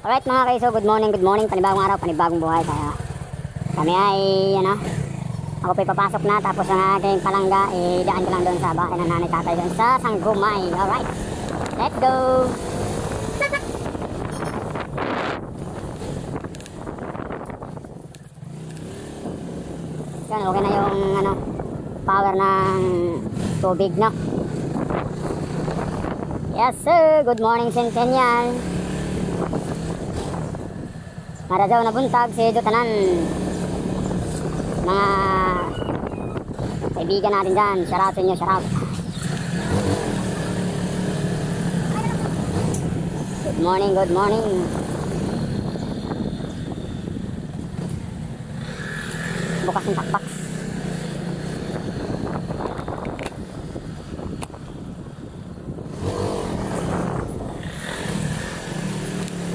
Alright mga kaiso, good morning, panibagong araw, panibagong buhay. Kaya kami ay, ako po'y papasok na, tapos ang aking palangga, daan ko lang doon sa bahay ng nanay tatay doon sa Sanggumay. Alright, let's go! Yan, okay na yung power ng tubig, no? Yes sir, good morning Centennial. Maradyaw na buntag si Dutanan. Mga kaibigan natin dyan, shout out sa inyo, shout out. Good morning, good morning. Bukas ng takpak.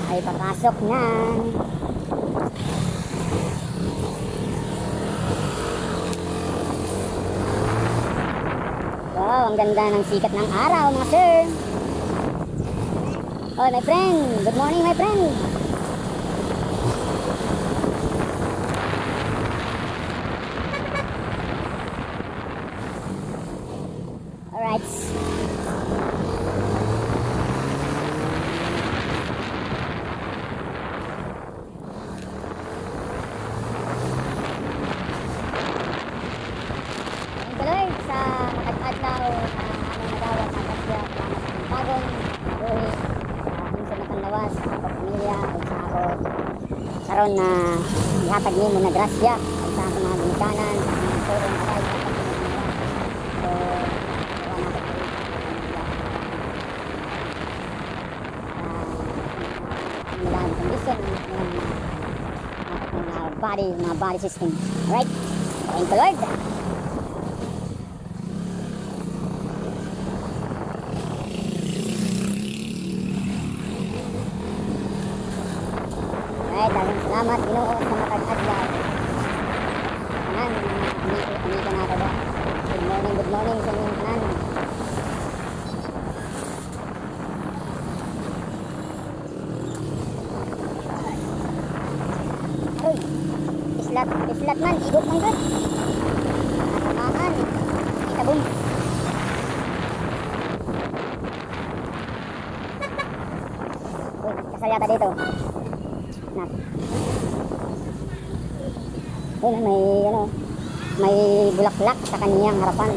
Ay papasok na. Wow, ang ganda ng sikat ng araw mga sir. Oh my friend, good morning my friend. Alright. Karon na ihatag niyo mo na grasya sa mga ginikanan, sa mga turong aray, so wala condition ng mga body system. Alright, thank you Lord. Dagang salamat Ginoo sa matag-adlaw. Tanan amigo na ba. Good morning sa inyong tanan. Ay, islat man, igop man gud. Natamaan. Itabong. Uy, kasal yata dito. May bulaklak sa kaniyang harapan.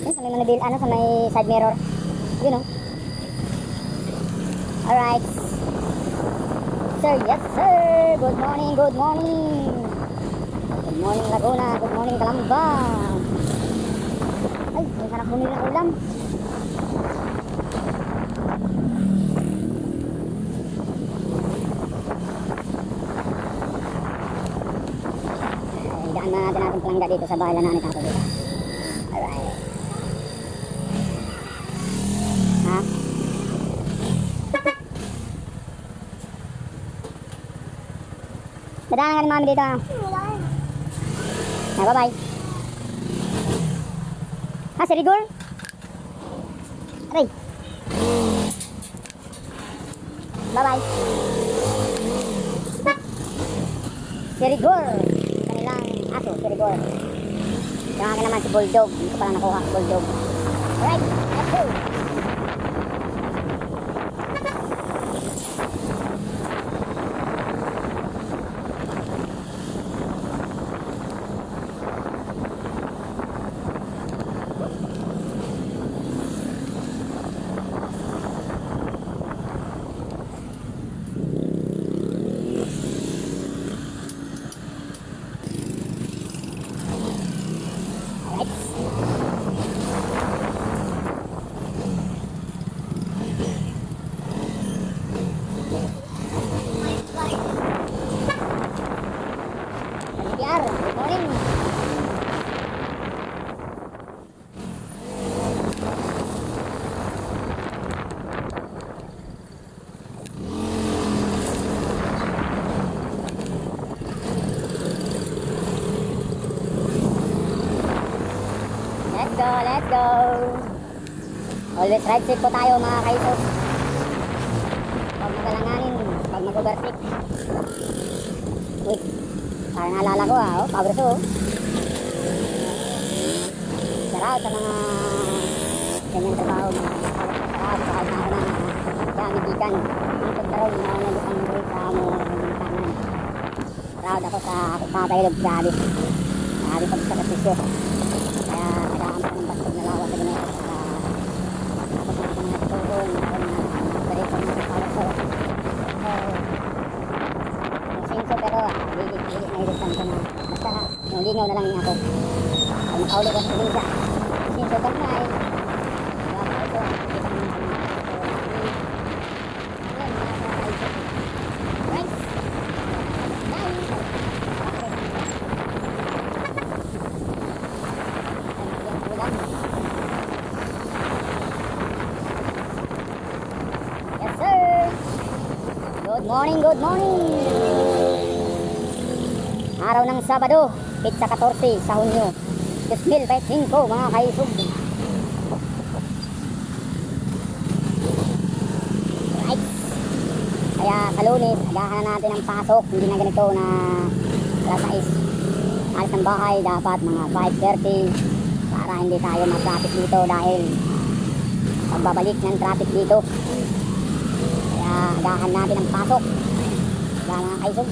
Sa may manadil, sa may side mirror. You know. Alright. Sir, yes sir. Good morning, good morning. Good morning Laguna, good morning Calamba. Ay, may sarap bumili ng ulam. Daan na natin ating palangga dito sa bahay na nanay tatay dito. Alright. Ha? Dadaan nga ni mami dito. Bye bye. Ha, si Rigor? Aray. Bye bye. Si Rigor. Aso, si Rigor. Yung akin naman si Bulldog. Hindi ko pala nakuha, Bulldog. Alright, let's go. Good morning. Let's go. Always ride safe po tayo mga kaisos. Huwag overtake. Uy, parang naalala ko oh, power so. Shout sa mga ganyang trabaho, mga shout sa kahit na ako ng kamigikan. Ang pagkaroon na nalipang buhay sa mo ng kanan. Proud ako sa tatayilog grabe. Grabe pagkakasisyo. Kaya nag-aampa ng bastog na lawa sa ginagawa. Tapos mga mga tutong, operation na sa power so. Sinso pero hilig na hiligtan ko na basta yung lingaw na lang niya ako. Ay makauli ko sa Indonesia. Sinso kang na ay yes sir. Good morning. Araw ng Sabado, Pitsa 14 sa Hunyo 2025 mga kaisog. Right. Kaya sa Lunes, agahan natin ang pasok. Hindi na ganito na alas 6. Alis ng bahay dapat mga 5:30 para hindi tayo ma-traffic dito dahil pagbabalik ng traffic dito. Kaya agahan natin ang pasok. Kaya mga kaisog.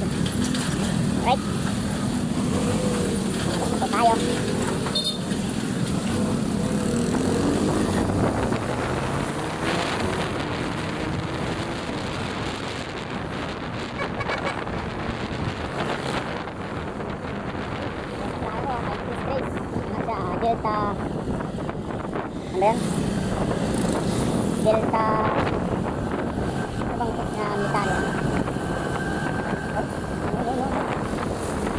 Right. Ito tayo. Delta ano yan? Delta ano bang metal yan?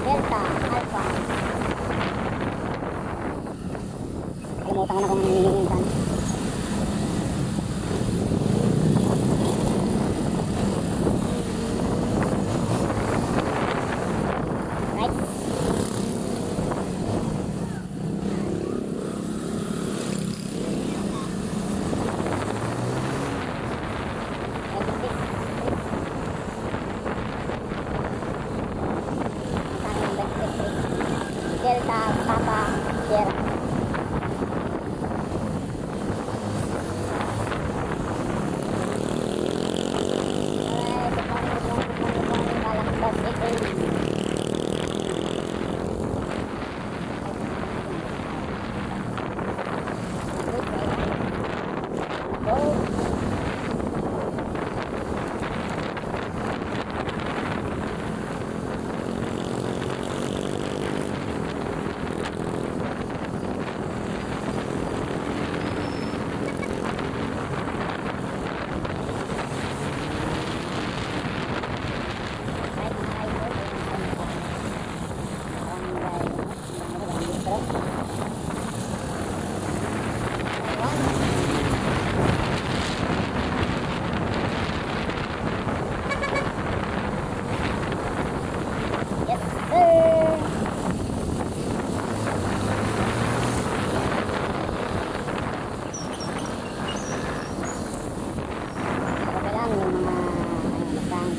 Delta Alpha kalimutan ko na kung naninihintan. Right. Delta Papa Sierra.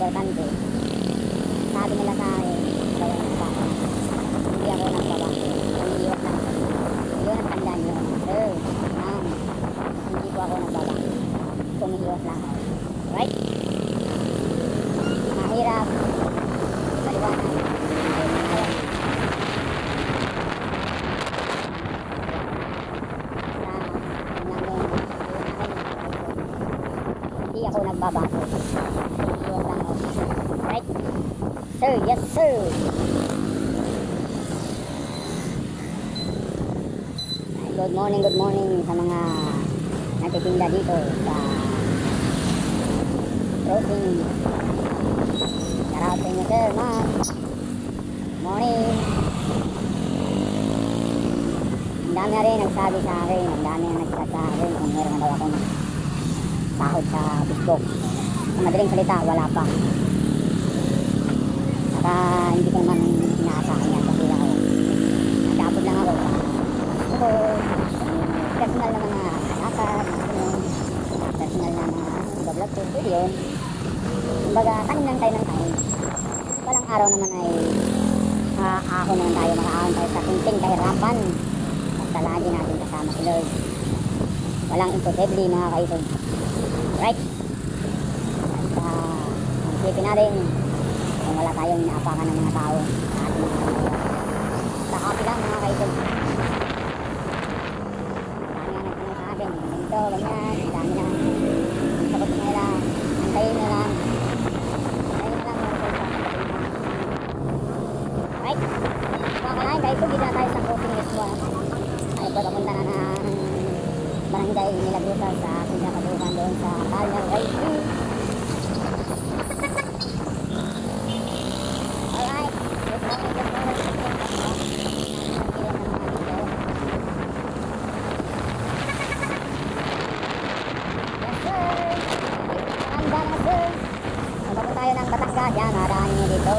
Importante, sabi nila sa akin, hindi ako nagbawa, umiiwas lang ako. Yun ang tandaan nyo, sir, ma'am, hindi po ako nagbawa, umiiwas lang ako. Right? Mahirap, maliwanag, hindi ako nagbabago. Right? Sir, yes sir. Good morning sa mga nagtitinda dito sa crossing. Shoutout sa inyo sir, ma'am. Morning. Ang dami na rin nagsabi sa akin, ang dami na nagsasabi kung meron na daw akong sahod sa Facebook. Sa madaling salita, wala pa. Saka hindi ko naman inaasahan yan kasi ako nag-upload lang ako so personal na mga lakad personal na mga vlog ko, pwede yun Kumbaga, tanim lang tayo ng tanim. Walang araw naman ay ako naman tayo, makaahon tayo sa kunting kahirapan. Basta lagi natin kasama si Lord. Walang imposible mga kaisog. Right? At isipin natin kung wala tayong inaapakan ng mga tao sa ating mga ginagawa. Sa happy lang mga kaisog. Marami nga nagtanong sa akin, ganito, ganyan, dami na. Sagot ko nila, antayin na lang. Antayin na lang mga kaisog. Right? Mga kalahin, kaisog, hindi na tayo sa crossing mismo. Tayo po kapunta na ng barangay Milagrusa sa ating kapatukan doon sa Palmer Way. Alright, good morning, good morning. Yes sir, handa na sir. Mabago tayo ng Batangas, yan, nadaanin nyo dito.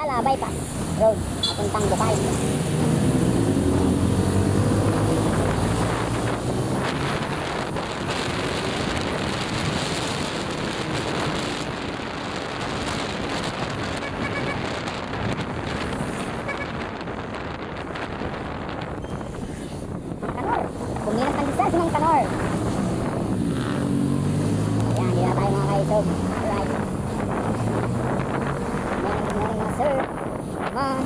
Ayala Bypass Road papuntang Bukay. Kumilas ng distance ng Kanor. Ayan, hindi na tayo mga kaisog. Alright. Good morning mga sir. Ma'am.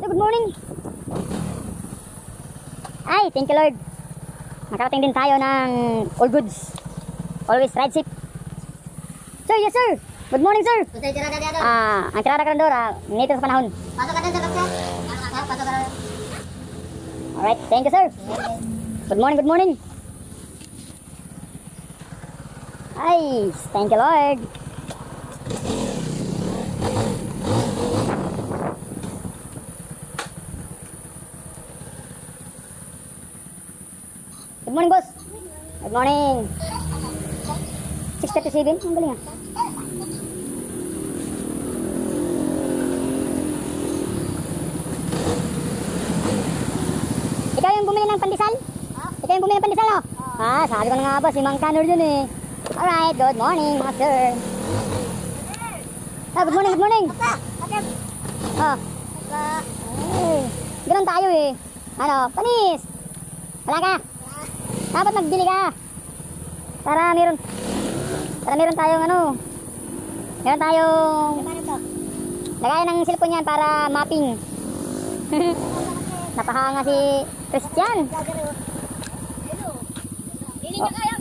Good morning. Ay, thank you Lord. Nakarating din tayo ng all goods. Always ride safe. Sir, yes sir. Good morning sir. Ang tirada ka doon, nito sa panahon. Pasok ka din sa loob, sir. Pasok ka rin. Alright, thank you sir. Good morning, good morning. Ay, thank you Lord. Good morning, boss. Good morning. 6:37. Ang galing ah. Ikaw yung bumili ng pandesal? Ikaw yung bumili ng pandesal, oh? Sabi ko na nga ba, si Mang Kanor dun eh. Alright, good morning, mga sir. Good morning, good morning. Oh. Ay, ganun tayo eh. Ano, panis. Wala ka. Dapat magbili ka. Para meron tayong ano. Meron tayong lagayan ng cellphone yan para mapping. Napahanga si Christian. Hindi niya kaya.